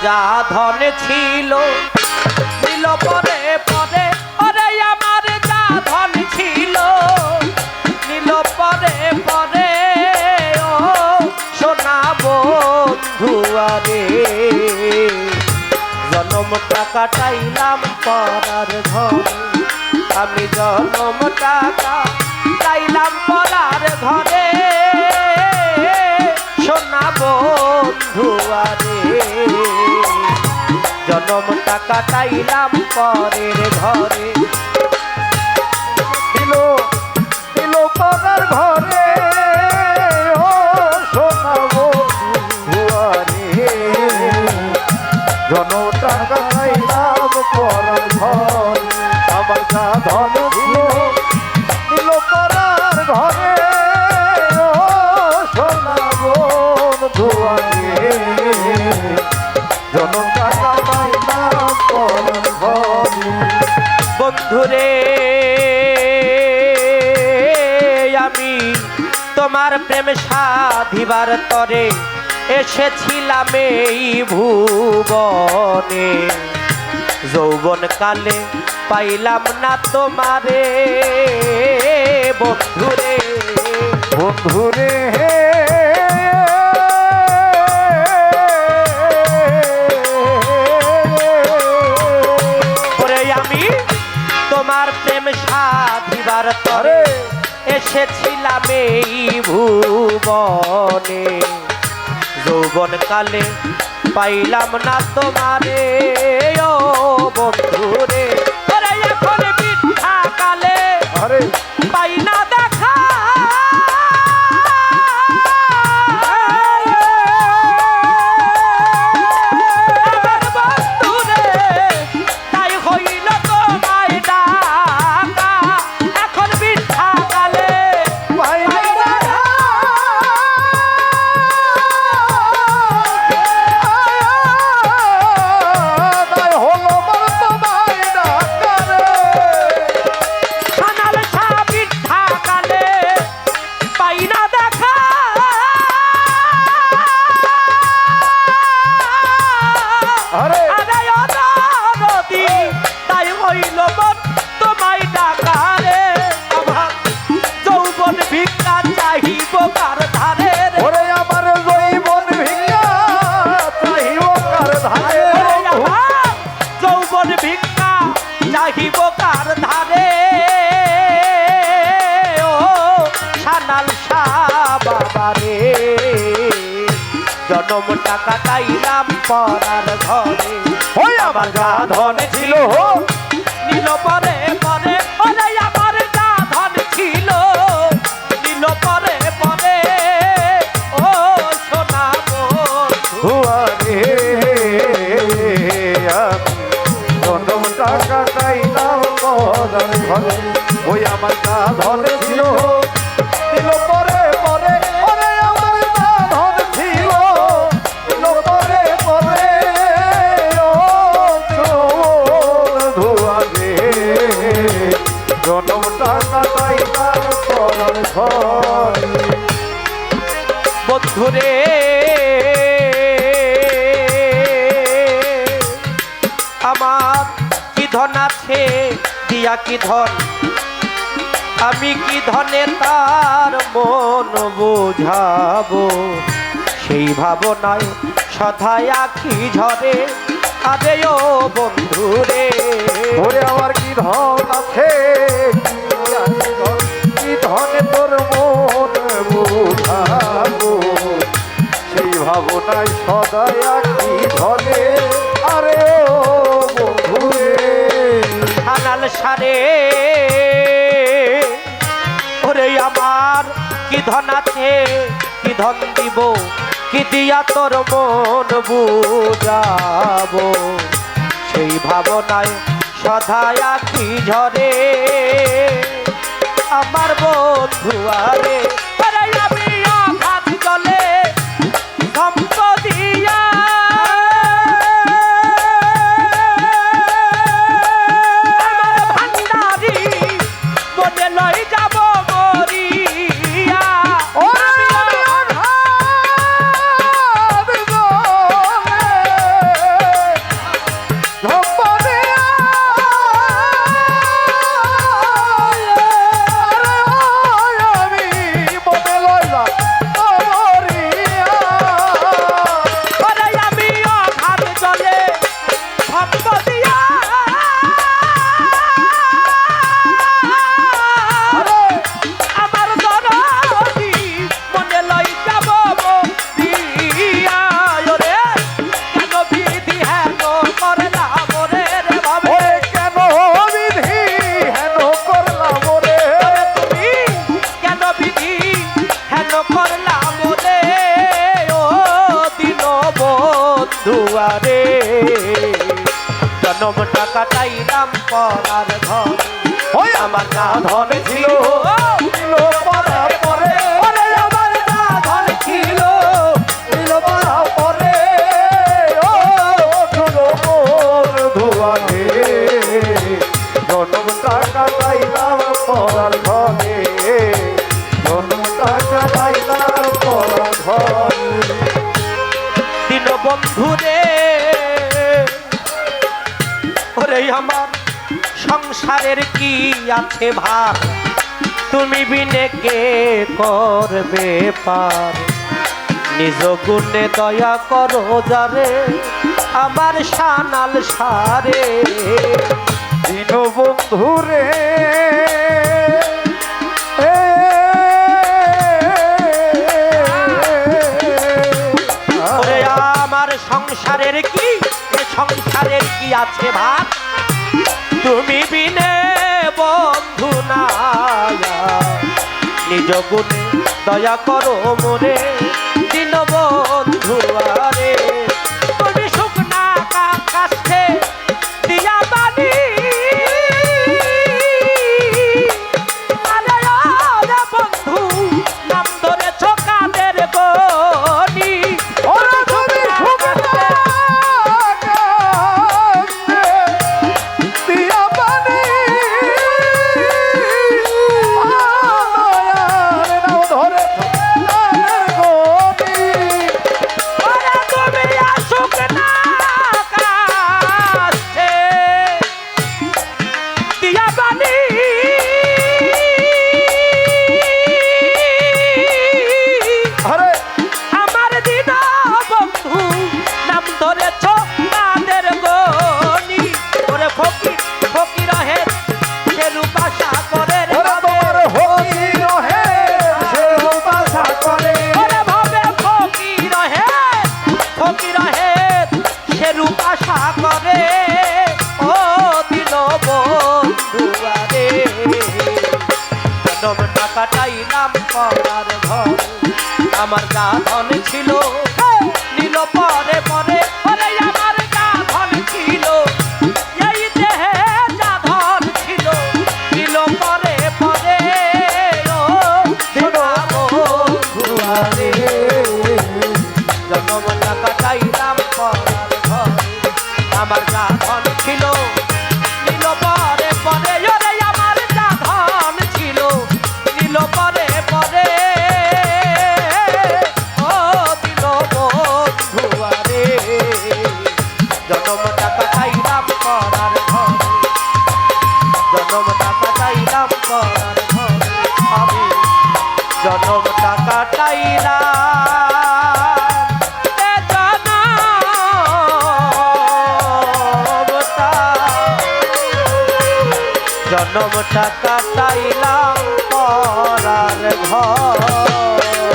যা ধন ছিল ছিল পরে পরে, ওরে আমার যা ধন ছিল নীল পরে পরে। ও সোনা বন্ধু আরে জনমটা কাটাইলাম পরার ঘরে, আমি জনমটা কাটাইলাম পরার ঘরে। সোনা বন্ধু আরে জনমটা কাটাইলাম পরের ঘরে। ছিল ছিল পরার ঘরে, ও সোনা বন্ধু আরে জনমটা কাটাইলাম পরার ঘরে। আমার যা ধন ছিল ছিল পরার ঘরে, ও সোনা বন্ধু আরে জনমটা কাটাইলাম পরার ঘরে। বন্ধুরে আমি তোমার প্রেম সাধিবার তরে এসেছিলাম এই ভুবনে, যৌবন কালে পাইলাম না তোমারে। বন্ধুরে বন্ধুরে আমি তোমার প্রেম সাধিবার তরে এসেছিলাম এই ভুবনে, যৌবন কালে পাইলাম না তোমারে। ও বন্ধুরে এখন মিথ্যা কালে পাই না দেখা, জনমটা কাটাইলাম পরার ঘরে। ওই আমার যা ধন ছিল নীল পরে পরে, ওরে আমার যা ধন ছিল নীল পরে পরে। ও সোনা বন্ধু আরে জনমটা কাটাইলাম পরার ঘরে। ওই আমার যা ধন ছিল ছিল পরে পরে, ওরে আমার যা ধন ছিল ছিল পরে পরে। ও বন্ধু আরে জনমটা কাটাইলাম পরার ঘরে। বন্ধুরে আমার কি ধন আছে দিয়া কি ধন, আমি কি ধনে তার মন বোঝাবো। সেই ভাবনায় সদাই আখি ঝরে। আরে ও বন্ধুরে ওরে আমার কি ধন আছে, কি ধনে তোর মন বুঝাবো। সেই ভাবনায় সদাই আখি ঝরে। আরে ও বন্ধুরে হানাল সারে ওরে আমার কি ধন আছে, কি ধন দিব, কি দিয়া তোর মন বুঝাবো। সেই ভাবনায় সদাই আখি ঝরে। আমার বন্ধু আরে আমি আঘাত জলে সম্পদিয়া মরলাম রে ও দিন বন্ধুয়ারে জনম টাকা চাইলাম পরার ঘর ওই আমার না ধন ছিল ছিল পরার পরে ওরে আমার না ধন ছিল ছিল পরার পরে ও ধুলো মোর ধুয়ারে জনম টাকা পাইলাম পরার ঘরে জনম টাকা পাইলাম পরার ঘরে দিন বন্ধুরে ওরে আমার সংসারের কি আছে ভার তুমি বিনে কে করবে পার নিজ গুণে দয়া করো যারে আমার সানাল সারে দিন বন্ধুরে ওরে আমার সংসারের কি সংসারের কি আছে ভার তুমি বিনে বন্ধু না নিজ গুণে দয়া করো মোরে দিন বন্ধু আরে তুমি শুকনা কাছে দিয়া বানি আরে ওরে বন্ধু নাম ধরে ছোকাদের গনি ওরা তুমি শুকনা কাছে দিয়া পানি আয়ারে নাও ধরে নামের গনি ওরে তুমি শুকনা কাছে দিয়া বানি আরে আমার দিন বন্ধু নাম ধরেছ তাদের গনি ওরে ফকির ফকির হে সে রূপা সাগরের ওরা তোমার হই রহে সে বাসা করে ওরে ভাবে ফকির হে সে রূপা সাগরে ও দিন বন্ধু আরে জনম টাকা চাইলাম পরার ঘর আমার যা ধন ছিল নিল পরে পরে ওরে আমার যা ধন ছিল এই দেহে যা ধন ছিল নিল পরে পরে ও দিনা বন্ধুয়ারে জনম টাকা চাইলাম পরার ঘর আমার যা ধন ছিল নিল পরে পরে ওরে আমার যা ধন ছিল নিল পরে পরে ও দিল বন্ধুয়ারে জনম টাকা চাইলাম পরার ঘর জনম টাকা চাইলাম পরার ঘর আমি জনম টাকা চাইলাম এ জনম টাকা চাইলাম পরার ঘর